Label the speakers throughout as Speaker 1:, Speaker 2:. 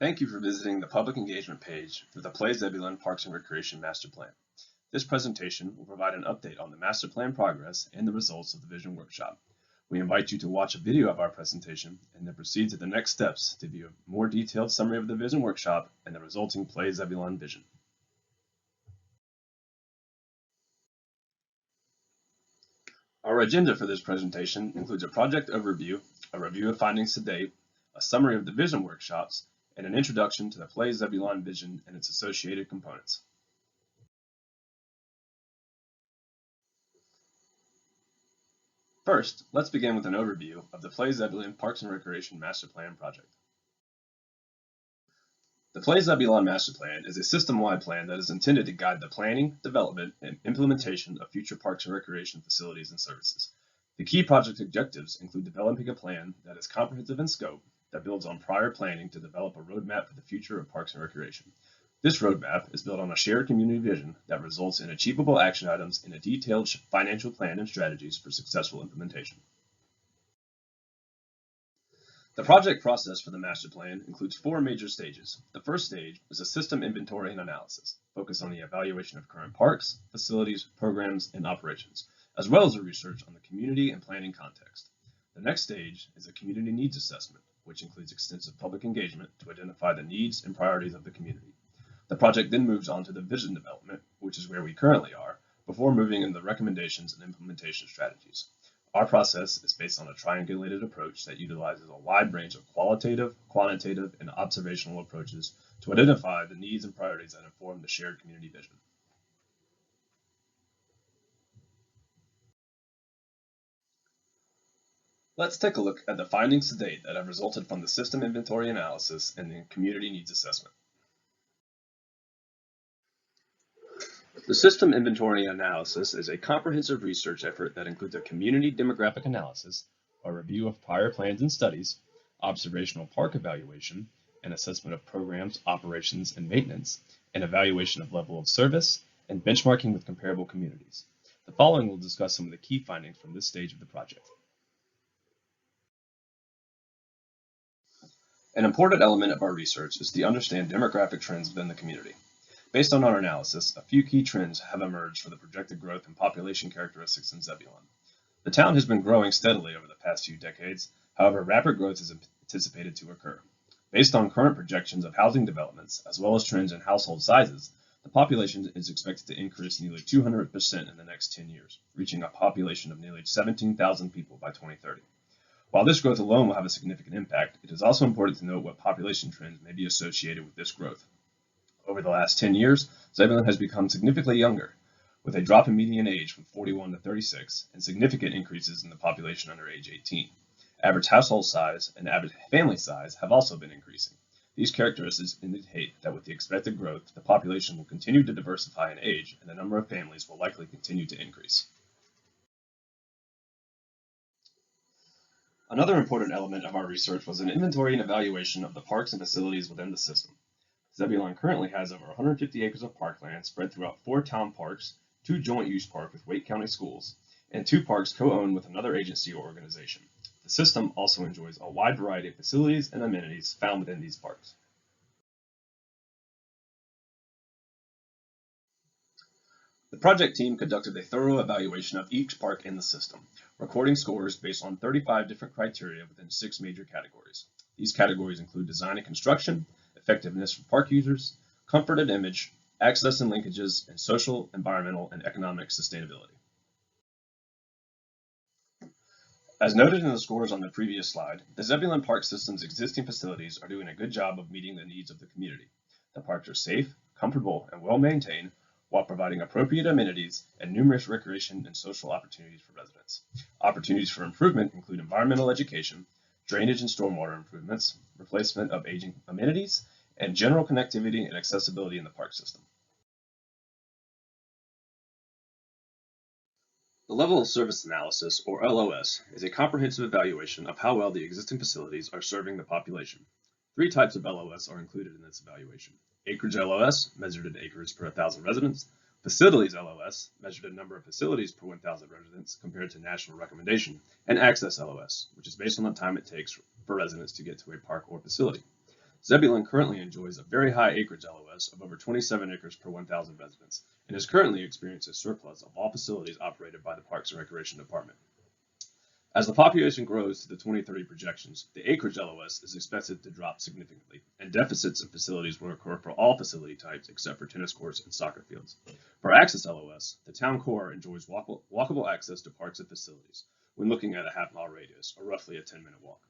Speaker 1: Thank you for visiting the public engagement page for the Play Zebulon Parks and Recreation Master Plan. This presentation will provide an update on the master plan progress and the results of the vision workshop. We invite you to watch a video of our presentation and then proceed to the next steps to view a more detailed summary of the vision workshop and the resulting Play Zebulon vision. Our agenda for this presentation includes a project overview, a review of findings to date, a summary of the vision workshops, and an introduction to the Play Zebulon vision and its associated components. First, let's begin with an overview of the Play Zebulon Parks and Recreation Master Plan project. The Play Zebulon Master Plan is a system-wide plan that is intended to guide the planning, development, and implementation of future parks and recreation facilities and services. The key project objectives include developing a plan that is comprehensive in scope, that builds on prior planning to develop a roadmap for the future of parks and recreation. This roadmap is built on a shared community vision that results in achievable action items and a detailed financial plan and strategies for successful implementation. The project process for the master plan includes 4 major stages. The first stage is a system inventory and analysis, focused on the evaluation of current parks, facilities, programs, and operations, as well as a research on the community and planning context. The next stage is a community needs assessment, which includes extensive public engagement to identify the needs and priorities of the community. The project then moves on to the vision development, which is where we currently are, before moving into the recommendations and implementation strategies. Our process is based on a triangulated approach that utilizes a wide range of qualitative, quantitative, and observational approaches to identify the needs and priorities that inform the shared community vision. Let's take a look at the findings to date that have resulted from the system inventory analysis and the community needs assessment. The system inventory analysis is a comprehensive research effort that includes a community demographic analysis, a review of prior plans and studies, observational park evaluation, an assessment of programs, operations, and maintenance, an evaluation of level of service, and benchmarking with comparable communities. The following will discuss some of the key findings from this stage of the project. An important element of our research is to understand demographic trends within the community. Based on our analysis, a few key trends have emerged for the projected growth and population characteristics in Zebulon. The town has been growing steadily over the past few decades, however, rapid growth is anticipated to occur. Based on current projections of housing developments, as well as trends in household sizes, the population is expected to increase nearly 200% in the next 10 years, reaching a population of nearly 17,000 people by 2030. While this growth alone will have a significant impact, it is also important to note what population trends may be associated with this growth. Over the last 10 years, Zebulon has become significantly younger, with a drop in median age from 41 to 36 and significant increases in the population under age 18. Average household size and average family size have also been increasing. These characteristics indicate that with the expected growth, the population will continue to diversify in age and the number of families will likely continue to increase. Another important element of our research was an inventory and evaluation of the parks and facilities within the system. Zebulon currently has over 150 acres of parkland spread throughout 4 town parks, 2 joint-use parks with Wake County Schools, and 2 parks co-owned with another agency or organization. The system also enjoys a wide variety of facilities and amenities found within these parks. The project team conducted a thorough evaluation of each park in the system, recording scores based on 35 different criteria within 6 major categories. These categories include design and construction, effectiveness for park users, comfort and image, access and linkages, and social, environmental, and economic sustainability. As noted in the scores on the previous slide, the Zebulon Park System's existing facilities are doing a good job of meeting the needs of the community. The parks are safe, comfortable, and well maintained, while providing appropriate amenities and numerous recreation and social opportunities for residents. Opportunities for improvement include environmental education, drainage and stormwater improvements, replacement of aging amenities, and general connectivity and accessibility in the park system. The level of service analysis, or LOS, is a comprehensive evaluation of how well the existing facilities are serving the population. 3 types of LOS are included in this evaluation. Acreage LOS, measured in acres per 1,000 residents. Facilities LOS, measured in number of facilities per 1,000 residents compared to national recommendation. And Access LOS, which is based on the time it takes for residents to get to a park or facility. Zebulon currently enjoys a very high acreage LOS of over 27 acres per 1,000 residents and is currently experiencing a surplus of all facilities operated by the Parks and Recreation Department. As the population grows to the 2030 projections, the acreage LOS is expected to drop significantly, and deficits in facilities will occur for all facility types except for tennis courts and soccer fields. For access LOS, the town core enjoys walkable access to parks and facilities when looking at a half-mile radius, or roughly a 10-minute walk.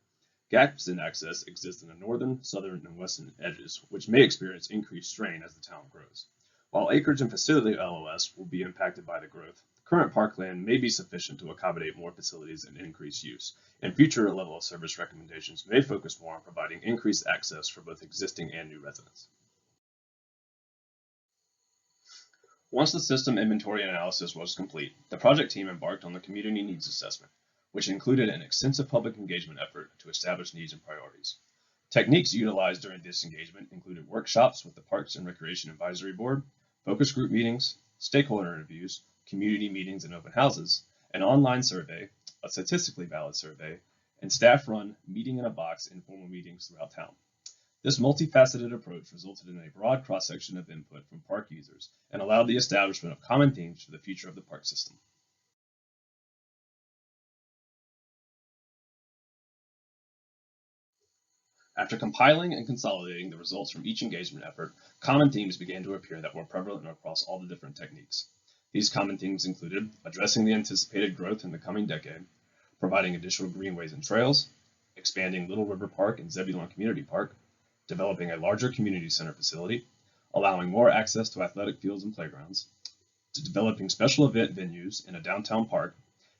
Speaker 1: Gaps in access exist in the northern, southern, and western edges, which may experience increased strain as the town grows. While acreage and facility LOS will be impacted by the growth, current parkland may be sufficient to accommodate more facilities and increase use, and future level of service recommendations may focus more on providing increased access for both existing and new residents. Once the system inventory analysis was complete, the project team embarked on the community needs assessment, which included an extensive public engagement effort to establish needs and priorities. Techniques utilized during this engagement included workshops with the Parks and Recreation Advisory Board, focus group meetings, stakeholder interviews, community meetings and open houses, an online survey, a statistically valid survey, and staff-run meeting-in-a-box informal meetings throughout town. This multifaceted approach resulted in a broad cross-section of input from park users and allowed the establishment of common themes for the future of the park system. After compiling and consolidating the results from each engagement effort, common themes began to appear that were prevalent across all the different techniques. These common themes included addressing the anticipated growth in the coming decade, providing additional greenways and trails, expanding Little River Park and Zebulon Community Park, developing a larger community center facility, allowing more access to athletic fields and playgrounds, to developing special event venues in a downtown park,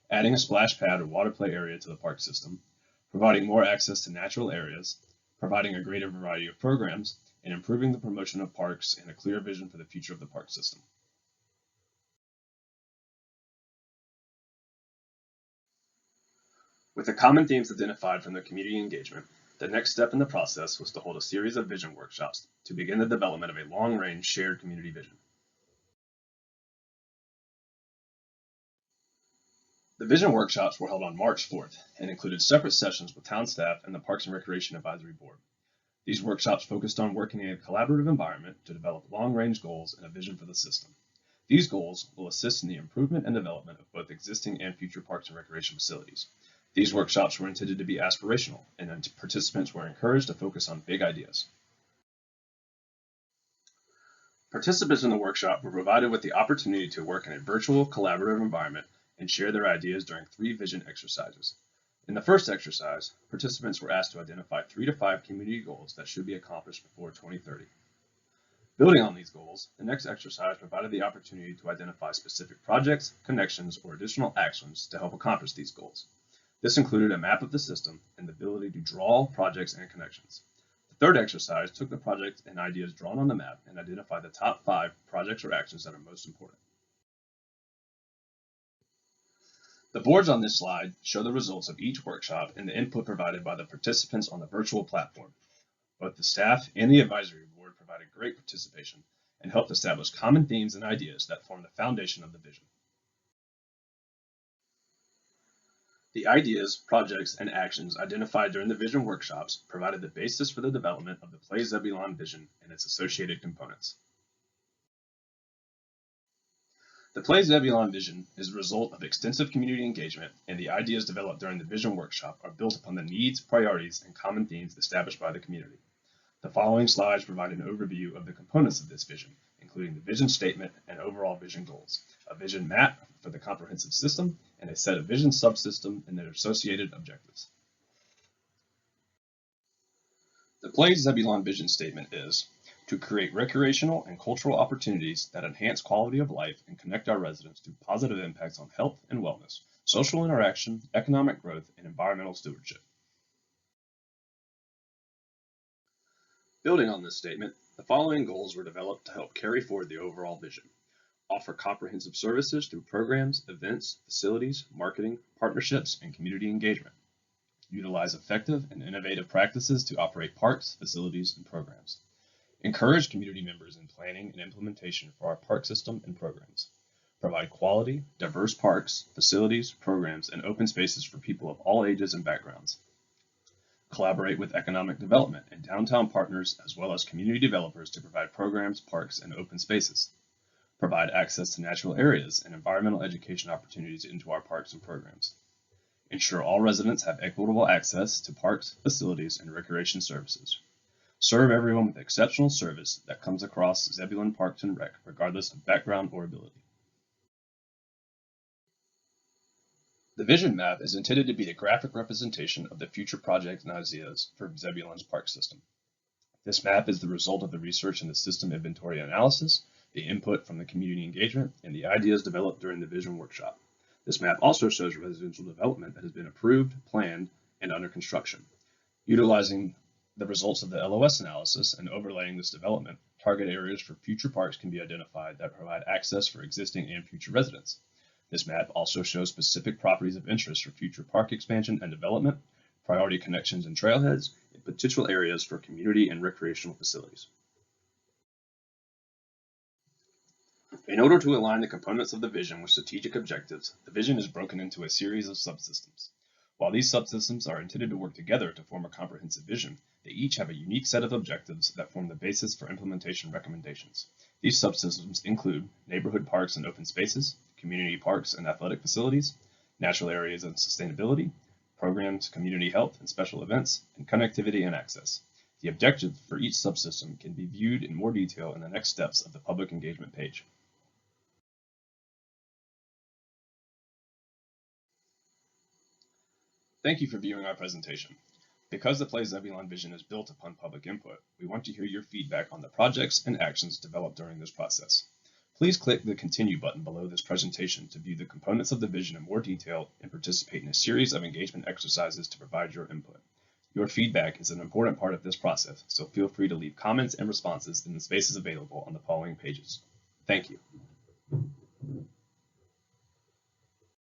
Speaker 1: adding a splash pad or water play area to the park system, providing more access to natural areas, providing a greater variety of programs, and improving the promotion of parks and a clear vision for the future of the park system. With the common themes identified from the community engagement, the next step in the process was to hold a series of vision workshops to begin the development of a long-range shared community vision. The vision workshops were held on March 4th and included separate sessions with town staff and the Parks and Recreation Advisory Board. These workshops focused on working in a collaborative environment to develop long-range goals and a vision for the system. These goals will assist in the improvement and development of both existing and future parks and recreation facilities. These workshops were intended to be aspirational, and participants were encouraged to focus on big ideas. Participants in the workshop were provided with the opportunity to work in a virtual, collaborative environment and share their ideas during 3 vision exercises. In the first exercise, participants were asked to identify 3 to 5 community goals that should be accomplished before 2030. Building on these goals, the next exercise provided the opportunity to identify specific projects, connections, or additional actions to help accomplish these goals. This included a map of the system and the ability to draw projects and connections. The third exercise took the projects and ideas drawn on the map and identified the top 5 projects or actions that are most important. The boards on this slide show the results of each workshop and the input provided by the participants on the virtual platform. Both the staff and the advisory board provided great participation and helped establish common themes and ideas that form the foundation of the vision. The ideas, projects, and actions identified during the vision workshops provided the basis for the development of the Play Zebulon vision and its associated components. The Play Zebulon vision is a result of extensive community engagement, and the ideas developed during the vision workshop are built upon the needs, priorities, and common themes established by the community. The following slides provide an overview of the components of this vision, including the vision statement and overall vision goals, a vision map for the comprehensive system, and a set of vision subsystems and their associated objectives. The Play Zebulon vision statement is to create recreational and cultural opportunities that enhance quality of life and connect our residents through positive impacts on health and wellness, social interaction, economic growth, and environmental stewardship. Building on this statement, the following goals were developed to help carry forward the overall vision. Offer comprehensive services through programs, events, facilities, marketing, partnerships, and community engagement. Utilize effective and innovative practices to operate parks, facilities, and programs. Encourage community members in planning and implementation for our park system and programs. Provide quality, diverse parks, facilities, programs, and open spaces for people of all ages and backgrounds. collaborate with economic development and downtown partners as well as community developers to provide programs, parks, and open spaces, provide access to natural areas and environmental education opportunities into our parks and programs, ensure all residents have equitable access to parks, facilities, and recreation services, serve everyone with exceptional service that comes across Zebulon Parks and Rec regardless of background or ability. The vision map is intended to be the graphic representation of the future projects and ideas for Zebulon's park system. This map is the result of the research and the system inventory analysis, the input from the community engagement, and the ideas developed during the vision workshop. This map also shows residential development that has been approved, planned, and under construction. Utilizing the results of the LOS analysis and overlaying this development, target areas for future parks can be identified that provide access for existing and future residents. This map also shows specific properties of interest for future park expansion and development, priority connections and trailheads, and potential areas for community and recreational facilities. In order to align the components of the vision with strategic objectives, the vision is broken into a series of subsystems. While these subsystems are intended to work together to form a comprehensive vision, they each have a unique set of objectives that form the basis for implementation recommendations. These subsystems include neighborhood parks and open spaces, community parks and athletic facilities, natural areas and sustainability, programs, community health and special events, and connectivity and access. The objectives for each subsystem can be viewed in more detail in the next steps of the public engagement page. Thank you for viewing our presentation. Because the Play Zebulon vision is built upon public input, we want to hear your feedback on the projects and actions developed during this process. Please click the Continue button below this presentation to view the components of the vision in more detail and participate in a series of engagement exercises to provide your input. Your feedback is an important part of this process, so feel free to leave comments and responses in the spaces available on the following pages. Thank you.